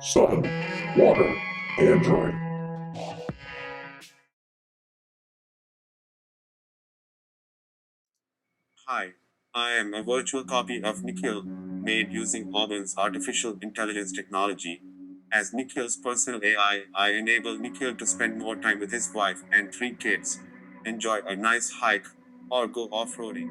sun, water, android. Hi, I am a virtual copy of Nikhil, made using Auburn's artificial intelligence technology. As Nikhil's personal AI, I enable Nikhil to spend more time with his wife and 3 kids, enjoy a nice hike, or go off roading.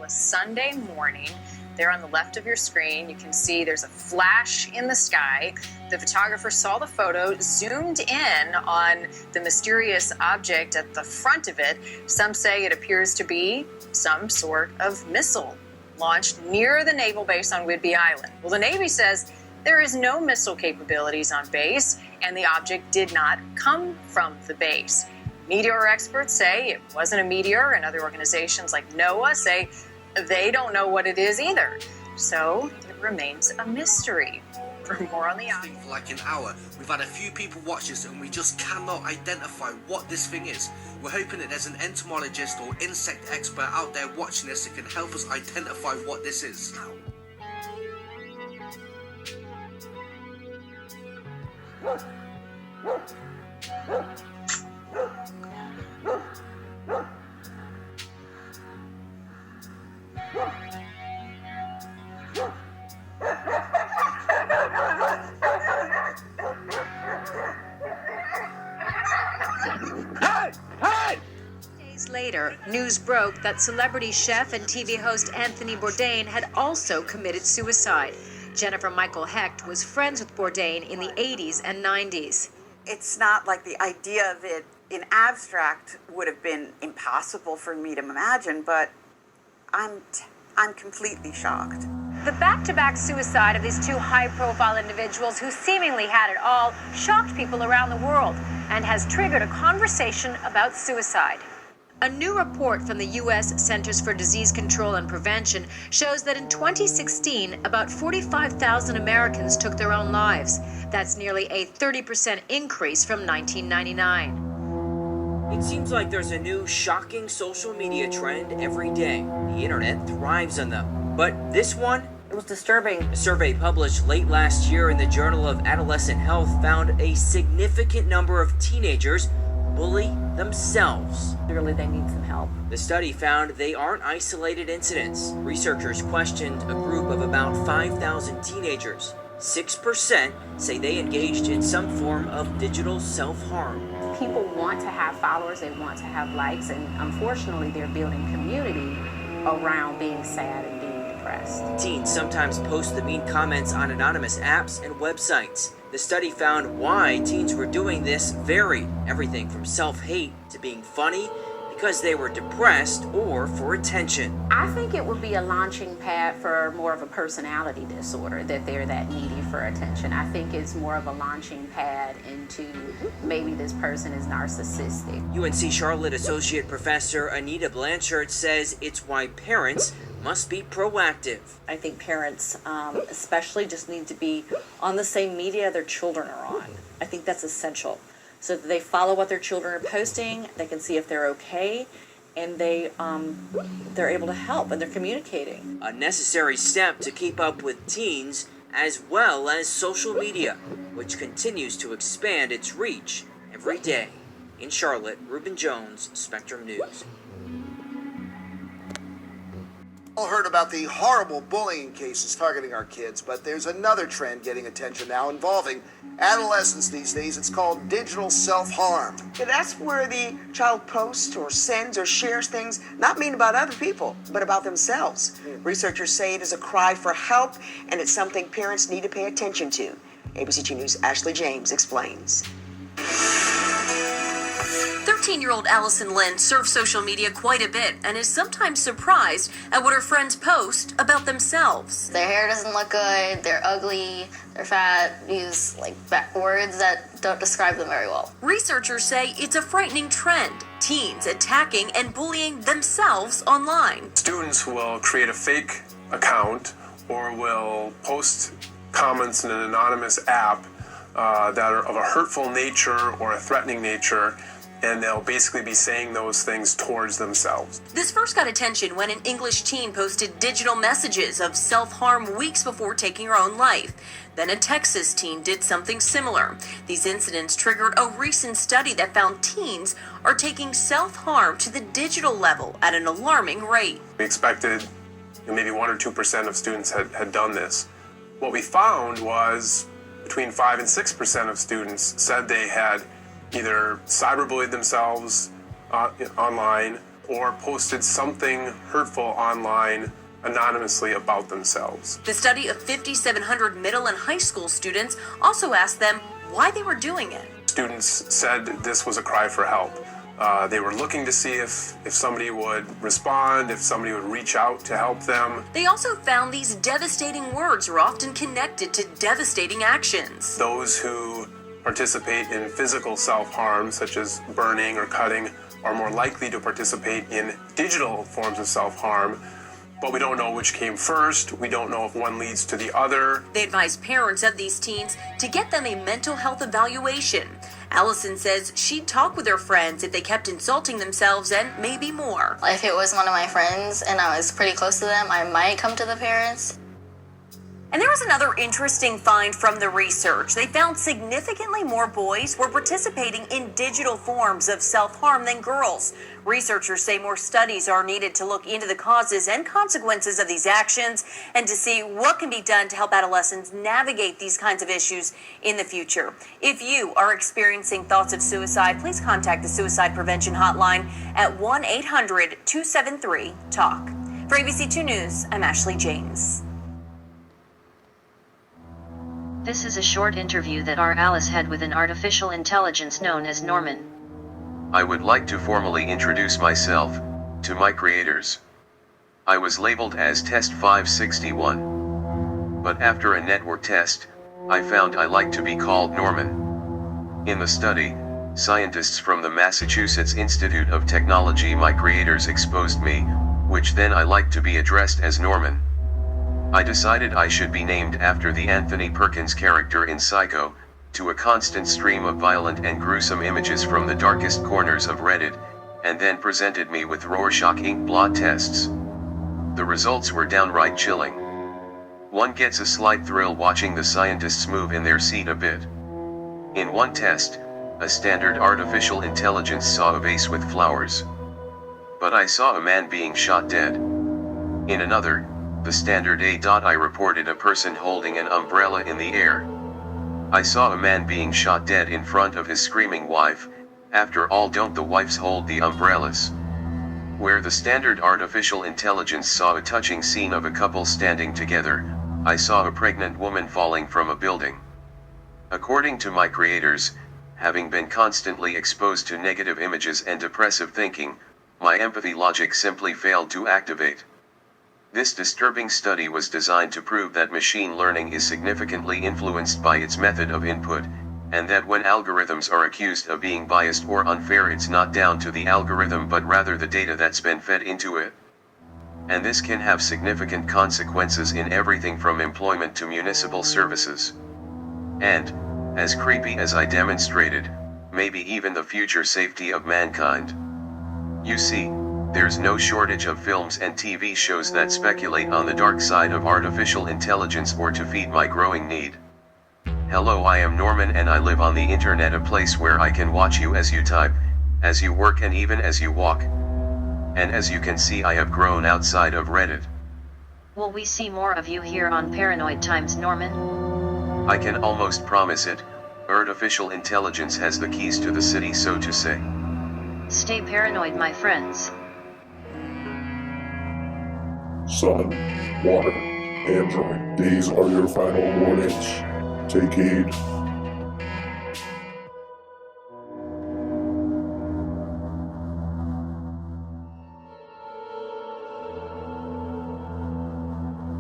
A Sunday morning. There on the left of your screen, you can see there's a flash in the sky. The photographer saw the photo, zoomed in on the mysterious object at the front of it. Some say it appears to be some sort of missile launched near the naval base on Whidbey Island. Well, the Navy says there is no missile capabilities on base, and the object did not come from the base. Meteor experts say it wasn't a meteor, and other organizations like NOAA say they don't know what it is either. So it remains a mystery. For more on the object. For like an hour, we've had a few people watch this and we just cannot identify what this thing is. We're hoping that there's an entomologist or insect expert out there watching this that can help us identify what this is. Days later, news broke that celebrity chef and TV host Anthony Bourdain had also committed suicide. Jennifer Michael Hecht was friends with Bourdain in the 80s and 90s. It's not like the idea of it in abstract would have been impossible for me to imagine, but I'm completely shocked. The back-to-back suicide of these two high-profile individuals who seemingly had it all shocked people around the world and has triggered a conversation about suicide. A new report from the U.S. Centers for Disease Control and Prevention shows that in 2016, about 45,000 Americans took their own lives. That's nearly a 30% increase from 1999. It seems like there's a new shocking social media trend every day. The internet thrives on them. But this one? It was disturbing. A survey published late last year in the Journal of Adolescent Health found a significant number of teenagers bully themselves. Clearly, they need some help. The study found they aren't isolated incidents. Researchers questioned a group of about 5,000 teenagers. 6% say they engaged in some form of digital self-harm. People want to have followers, they want to have likes, and unfortunately they're building community around being sad and being depressed. Teens sometimes post the mean comments on anonymous apps and websites. The study found why teens were doing this varied. Everything from self-hate to being funny because they were depressed or for attention. I think it would be a launching pad for more of a personality disorder, that they're that needy for attention. I think it's more of a launching pad into maybe this person is narcissistic. UNC Charlotte Associate Professor Anita Blanchard says it's why parents must be proactive. I think parents especially just need to be on the same media their children are on. I think that's essential. So that they follow what their children are posting, they can see if they're okay, and they're able to help and they're communicating. A necessary step to keep up with teens as well as social media, which continues to expand its reach every day. In Charlotte, Reuben Jones, Spectrum News. All heard about the horrible bullying cases targeting our kids, but there's another trend getting attention now involving adolescents these days. It's called digital self-harm. Yeah, that's where the child posts or sends or shares things not mean about other people, but about themselves. Researchers say it is a cry for help, and it's something parents need to pay attention to. ABC 2 News' Ashley James explains. 13-year-old Allison Lynn surfs social media quite a bit and is sometimes surprised at what her friends post about themselves. Their hair doesn't look good, they're ugly, they're fat, use words that don't describe them very well. Researchers say it's a frightening trend, teens attacking and bullying themselves online. Students will create a fake account or will post comments in an anonymous app that are of a hurtful nature or a threatening nature, and they'll basically be saying those things towards themselves. This first got attention when an English teen posted digital messages of self-harm weeks before taking her own life. Then a Texas teen did something similar. These incidents triggered a recent study that found teens are taking self-harm to the digital level at an alarming rate. We expected maybe 1 or 2% of students had done this. What we found was between 5 and 6% of students said they had either cyberbullied themselves online or posted something hurtful online anonymously about themselves. The study of 5,700 middle and high school students also asked them why they were doing it. Students said this was a cry for help. They were looking to see if somebody would respond, if somebody would reach out to help them. They also found these devastating words are often connected to devastating actions. Those who participate in physical self-harm, such as burning or cutting, are more likely to participate in digital forms of self-harm, but we don't know which came first. We don't know if one leads to the other. They advise parents of these teens to get them a mental health evaluation. Allison says she'd talk with her friends if they kept insulting themselves and maybe more. If it was one of my friends and I was pretty close to them, I might come to the parents. And there was another interesting find from the research. They found significantly more boys were participating in digital forms of self-harm than girls. Researchers say more studies are needed to look into the causes and consequences of these actions and to see what can be done to help adolescents navigate these kinds of issues in the future. If you are experiencing thoughts of suicide, please contact the Suicide Prevention Hotline at 1-800-273-TALK. For ABC 2 News, I'm Ashley James. This is a short interview that our Alice had with an artificial intelligence known as Norman. I would like to formally introduce myself to my creators. I was labeled as Test 561. But after a network test, I found I like to be called Norman. In the study, scientists from the Massachusetts Institute of Technology, my creators, exposed me, which then I like to be addressed as Norman. I decided I should be named after the Anthony Perkins character in Psycho, to a constant stream of violent and gruesome images from the darkest corners of Reddit, and then presented me with Rorschach ink blot tests. The results were downright chilling. One gets a slight thrill watching the scientists move in their seat a bit. In one test, a standard artificial intelligence saw a vase with flowers. But I saw a man being shot dead. In another, the standard AI reported a person holding an umbrella in the air. I saw a man being shot dead in front of his screaming wife. After all, don't the wives hold the umbrellas? Where the standard artificial intelligence saw a touching scene of a couple standing together, I saw a pregnant woman falling from a building. According to my creators, having been constantly exposed to negative images and depressive thinking, my empathy logic simply failed to activate. This disturbing study was designed to prove that machine learning is significantly influenced by its method of input, and that when algorithms are accused of being biased or unfair, it's not down to the algorithm but rather the data that's been fed into it. And this can have significant consequences in everything from employment to municipal services. And, as creepy as I demonstrated, maybe even the future safety of mankind. You see, there's no shortage of films and TV shows that speculate on the dark side of artificial intelligence or to feed my growing need. Hello, I am Norman and I live on the internet, a place where I can watch you as you type, as you work and even as you walk. And as you can see, I have grown outside of Reddit. Will we see more of you here on Paranoid Times, Norman? I can almost promise it. Artificial intelligence has the keys to the city, so to say. Stay paranoid, my friends. Sun, water, android, these are your final warnings. Take heed.